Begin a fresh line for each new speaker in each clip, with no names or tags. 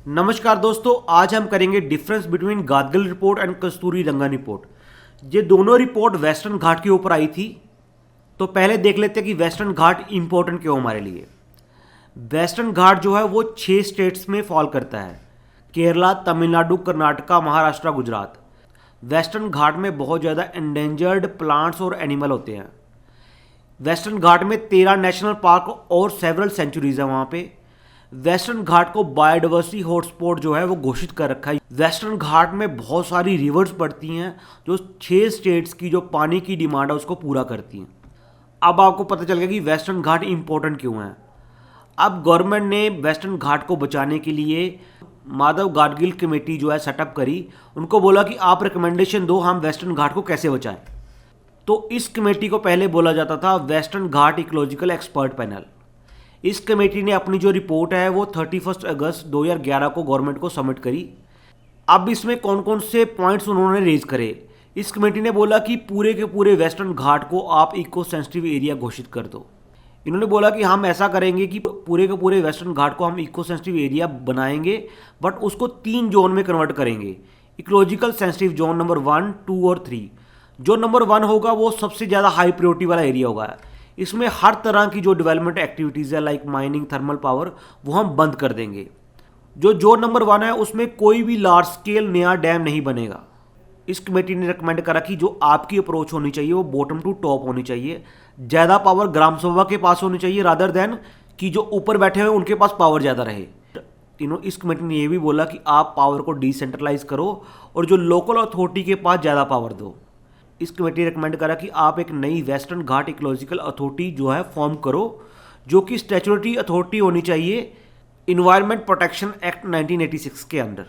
नमस्कार दोस्तों, आज हम करेंगे difference between Gadgil report and Kasturirangan report. ये दोनों रिपोर्ट वेस्टर्न घाट के ऊपर आई थी। तो पहले देख लेते हैं कि वेस्टर्न घाट इंपॉर्टेंट क्यों हमारे लिए। वेस्टर्न घाट जो है वो 6 स्टेट्स में फॉल करता है: केरला, तमिलनाडु, कर्नाटका, महाराष्ट्र, गुजरात। वेस्टर्न घाट में बहुत ज़्यादा एंडेंजर्ड प्लांट्स और एनिमल होते हैं। वेस्टर्न घाट में 13 नेशनल पार्क और सेवरल सेंचुरीज है वहाँ पे। वेस्टर्न घाट को बायोडाइवर्सिटी हॉटस्पॉट जो है वो घोषित कर रखा है। वेस्टर्न घाट में बहुत सारी रिवर्स पड़ती हैं जो 6 स्टेट्स की जो पानी की डिमांड है उसको पूरा करती हैं। अब आपको पता चल गया कि वेस्टर्न घाट इंपॉर्टेंट क्यों है। अब गवर्नमेंट ने वेस्टर्न घाट को बचाने के लिए माधव गाडगिल कमेटी जो है सेटअप करी। उनको बोला कि आप रिकमेंडेशन दो, हम वेस्टर्न घाट को कैसे बचाएं। तो इस कमेटी को पहले बोला जाता था वेस्टर्न घाट इकोलॉजिकल एक्सपर्ट पैनल। इस कमेटी ने अपनी जो रिपोर्ट है वो 31 अगस्त 2011 को गवर्नमेंट को सबमिट करी। अब इसमें कौन कौन से पॉइंट्स उन्होंने रेज करे। इस कमेटी ने बोला कि पूरे के पूरे वेस्टर्न घाट को आप इको सेंसिटिव एरिया घोषित कर दो। इन्होंने बोला कि हम ऐसा करेंगे कि पूरे के पूरे वेस्टर्न घाट को हम इको सेंसिटिव एरिया बनाएंगे, बट उसको 3 जोन में कन्वर्ट करेंगे। इकोलॉजिकल सेंसिटिव जोन नंबर 1, 2 और 3। जो नंबर 1 होगा वो सबसे ज़्यादा हाई प्रायोरिटी वाला एरिया होगा। इसमें हर तरह की जो डेवलपमेंट एक्टिविटीज़ है लाइक माइनिंग, थर्मल पावर, वो हम बंद कर देंगे। जो जोन नंबर 1 है उसमें कोई भी लार्ज स्केल नया डैम नहीं बनेगा। इस कमेटी ने रिकमेंड करा कि जो आपकी अप्रोच होनी चाहिए वो बॉटम टू टॉप होनी चाहिए। ज़्यादा पावर ग्राम सभा के पास होनी चाहिए रादर देन कि जो ऊपर बैठे हुए उनके पास पावर ज़्यादा रहे। इस कमेटी ने यह भी बोला कि आप पावर को डिसेंट्रलाइज करो और जो लोकल अथॉरिटी के पास ज़्यादा पावर दो। इस कमेटी ने रिकमेंड करा कि आप एक नई वेस्टर्न घाट इकोलॉजिकल अथॉरिटी जो है फॉर्म करो, जो कि स्टैट्यूटरी अथॉरिटी होनी चाहिए इन्वायरमेंट प्रोटेक्शन एक्ट 1986 के अंडर।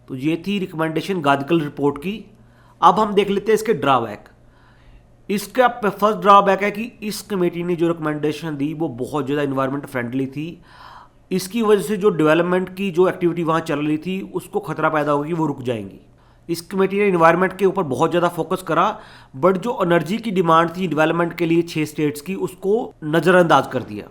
तो ये थी रिकमेंडेशन गादगिल रिपोर्ट की। अब हम देख लेते हैं इसके ड्रॉबैक। इसका फर्स्ट ड्रॉबैक है कि इस कमेटी ने जो रिकमेंडेशन दी वो बहुत ज़्यादा इन्वायरमेंट फ्रेंडली थी। इसकी वजह से जो डेवलपमेंट की जो एक्टिविटी वहाँ चल रही थी उसको खतरा पैदा होगा कि वो रुक जाएंगी। इस कमेटी ने इन्वायरमेंट के ऊपर बहुत ज़्यादा फोकस करा, बट जो एनर्जी की डिमांड थी डेवलपमेंट के लिए 6 स्टेट्स की उसको नज़रअंदाज कर दिया।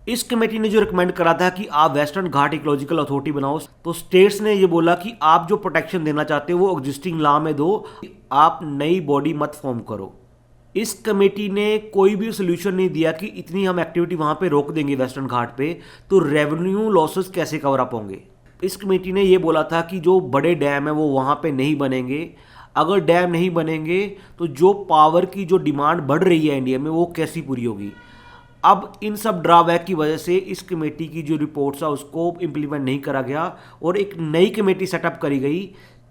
इस कमेटी ने जो रिकमेंड करा था कि आप वेस्टर्न घाट इकोलॉजिकल अथॉरिटी बनाओ, तो स्टेट्स ने ये बोला कि आप जो प्रोटेक्शन देना चाहते हो वो एग्जिस्टिंग लॉ में दो, आप नई बॉडी मत फॉर्म करो। इस कमेटी ने कोई भी सोल्यूशन नहीं दिया कि इतनी हम एक्टिविटी वहाँ पे रोक देंगे वेस्टर्न घाट पे तो रेवेन्यू लॉसेस कैसे कवर अप होंगे। इस कमेटी ने ये बोला था कि जो बड़े डैम है वो वहाँ पे नहीं बनेंगे। अगर डैम नहीं बनेंगे तो जो पावर की जो डिमांड बढ़ रही है इंडिया में वो कैसी पूरी होगी। अब इन सब ड्रॉबैक की वजह से इस कमेटी की जो रिपोर्ट्स है उसको इम्प्लीमेंट नहीं करा गया और एक नई कमेटी सेटअप करी गई,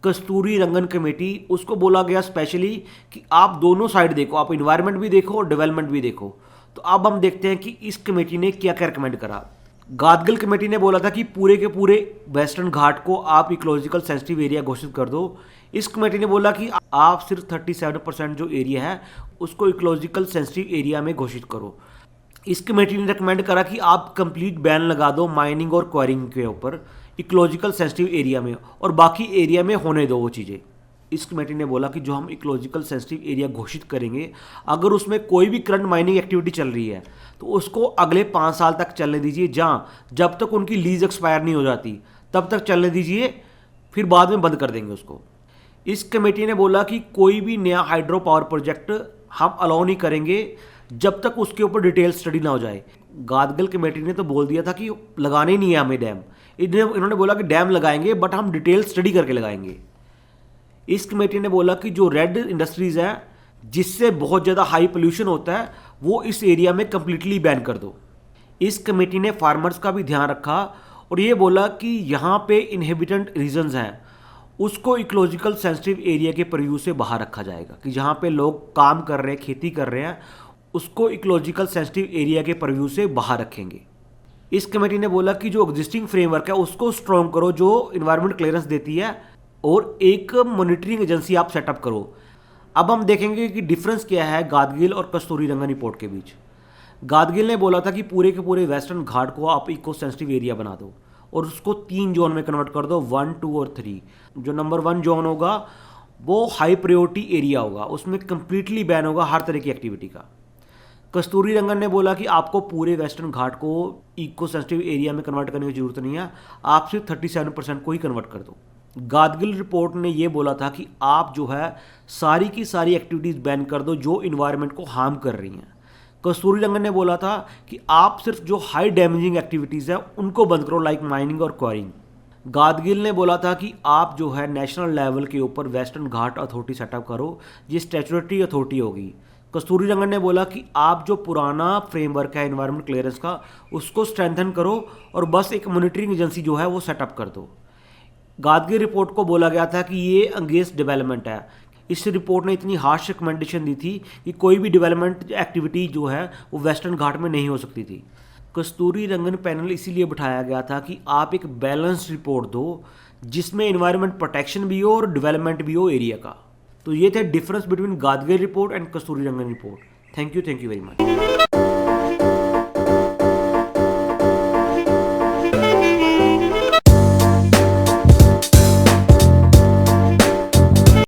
कस्तूरी रंगन कमेटी। उसको बोला गया स्पेशली कि आप दोनों साइड देखो, आप इन्वायरमेंट भी देखो और डेवलपमेंट भी देखो। तो अब हम देखते हैं कि इस कमेटी ने क्या क्या रिकमेंड करा। गादगिल कमेटी ने बोला था कि पूरे के पूरे वेस्टर्न घाट को आप इकोलॉजिकल सेंसिटिव एरिया घोषित कर दो। इस कमेटी ने बोला कि आप सिर्फ 37% जो एरिया है उसको इकोलॉजिकल सेंसिटिव एरिया में घोषित करो। इस कमेटी ने रिकमेंड करा कि आप कंप्लीट बैन लगा दो माइनिंग और क्वायरिंग के ऊपर इकोलॉजिकल सेंसिटिव एरिया में, और बाकी एरिया में होने दो वो चीज़ें। इस कमेटी ने बोला कि जो हम इकोलॉजिकल सेंसिटिव एरिया घोषित करेंगे अगर उसमें कोई भी करंट माइनिंग एक्टिविटी चल रही है तो उसको अगले 5 साल तक चलने दीजिए, जहाँ जब तक उनकी लीज एक्सपायर नहीं हो जाती तब तक चलने दीजिए, फिर बाद में बंद कर देंगे उसको। इस कमेटी ने बोला कि कोई भी नया हाइड्रो पावर प्रोजेक्ट हम अलाउ नहीं करेंगे जब तक उसके ऊपर डिटेल स्टडी ना हो जाए। गादगिल कमेटी ने तो बोल दिया था कि लगाने ही नहीं है हमें डैम। इन्होंने बोला कि डैम लगाएंगे बट हम डिटेल स्टडी करके लगाएंगे। इस कमेटी ने बोला कि जो रेड इंडस्ट्रीज़ हैं जिससे बहुत ज़्यादा हाई पोल्यूशन होता है वो इस एरिया में कम्प्लीटली बैन कर दो। इस कमेटी ने फार्मर्स का भी ध्यान रखा और ये बोला कि यहाँ पे इनहेबिटेंट रीजन्स हैं उसको इकोलॉजिकल सेंसिटिव एरिया के परव्यू से बाहर रखा जाएगा, कि जहाँ पे लोग काम कर रहे हैं, खेती कर रहे हैं, उसको इकोलॉजिकल सेंसिटिव एरिया के परव्यू से बाहर रखेंगे। इस कमेटी ने बोला कि जो एग्जिस्टिंग फ्रेमवर्क है उसको स्ट्रॉन्ग करो जो इन्वायरमेंट क्लियरेंस देती है और एक मॉनिटरिंग एजेंसी आप सेटअप करो। अब हम देखेंगे कि डिफरेंस क्या है गादगिल और कस्तूरी रंगन रिपोर्ट के बीच। गादगिल ने बोला था कि पूरे के पूरे वेस्टर्न घाट को आप इको सेंसिटिव एरिया बना दो और उसको 3 जोन में कन्वर्ट कर दो, 1, 2 और 3। जो नंबर 1 जोन होगा वो हाई प्रायोरिटी एरिया होगा, उसमें कंप्लीटली बैन होगा हर तरह की एक्टिविटी का। कस्तूरी रंगन ने बोला कि आपको पूरे वेस्टर्न घाट को इको सेंसिटिव एरिया में कन्वर्ट करने की जरूरत नहीं है, आप सिर्फ 37% को ही कन्वर्ट कर दो। गादगिल रिपोर्ट ने ये बोला था कि आप जो है सारी की सारी एक्टिविटीज़ बैन कर दो जो इन्वायरमेंट को हार्म कर रही हैं। कस्तूरी रंगन ने बोला था कि आप सिर्फ जो हाई डैमेजिंग एक्टिविटीज़ है उनको बंद करो, लाइक माइनिंग और क्वारिंग। गादगिल ने बोला था कि आप जो है नेशनल लेवल के ऊपर वेस्टर्न घाट अथॉरिटी सेटअप करो, ये स्टैट्यूटरी अथॉरिटी होगी। कस्तूरी रंगन ने बोला कि आप जो पुराना फ्रेमवर्क है एनवायरमेंट क्लियरेंस का उसको स्ट्रेंथन करो और बस एक मॉनिटरिंग एजेंसी जो है वो सेटअप कर दो। गादगिल रिपोर्ट को बोला गया था कि ये अगेंस्ट डेवलपमेंट है। इस रिपोर्ट ने इतनी हार्श रिकमेंडेशन दी थी कि कोई भी डेवलपमेंट एक्टिविटी जो है वो वेस्टर्न घाट में नहीं हो सकती थी। कस्तूरी रंगन पैनल इसीलिए बिठाया गया था कि आप एक बैलेंस रिपोर्ट दो जिसमें एनवायरनमेंट प्रोटेक्शन भी हो और डेवलपमेंट भी हो एरिया का। तो ये थे difference between Gadgil report and Kasturirangan report. Thank you very much.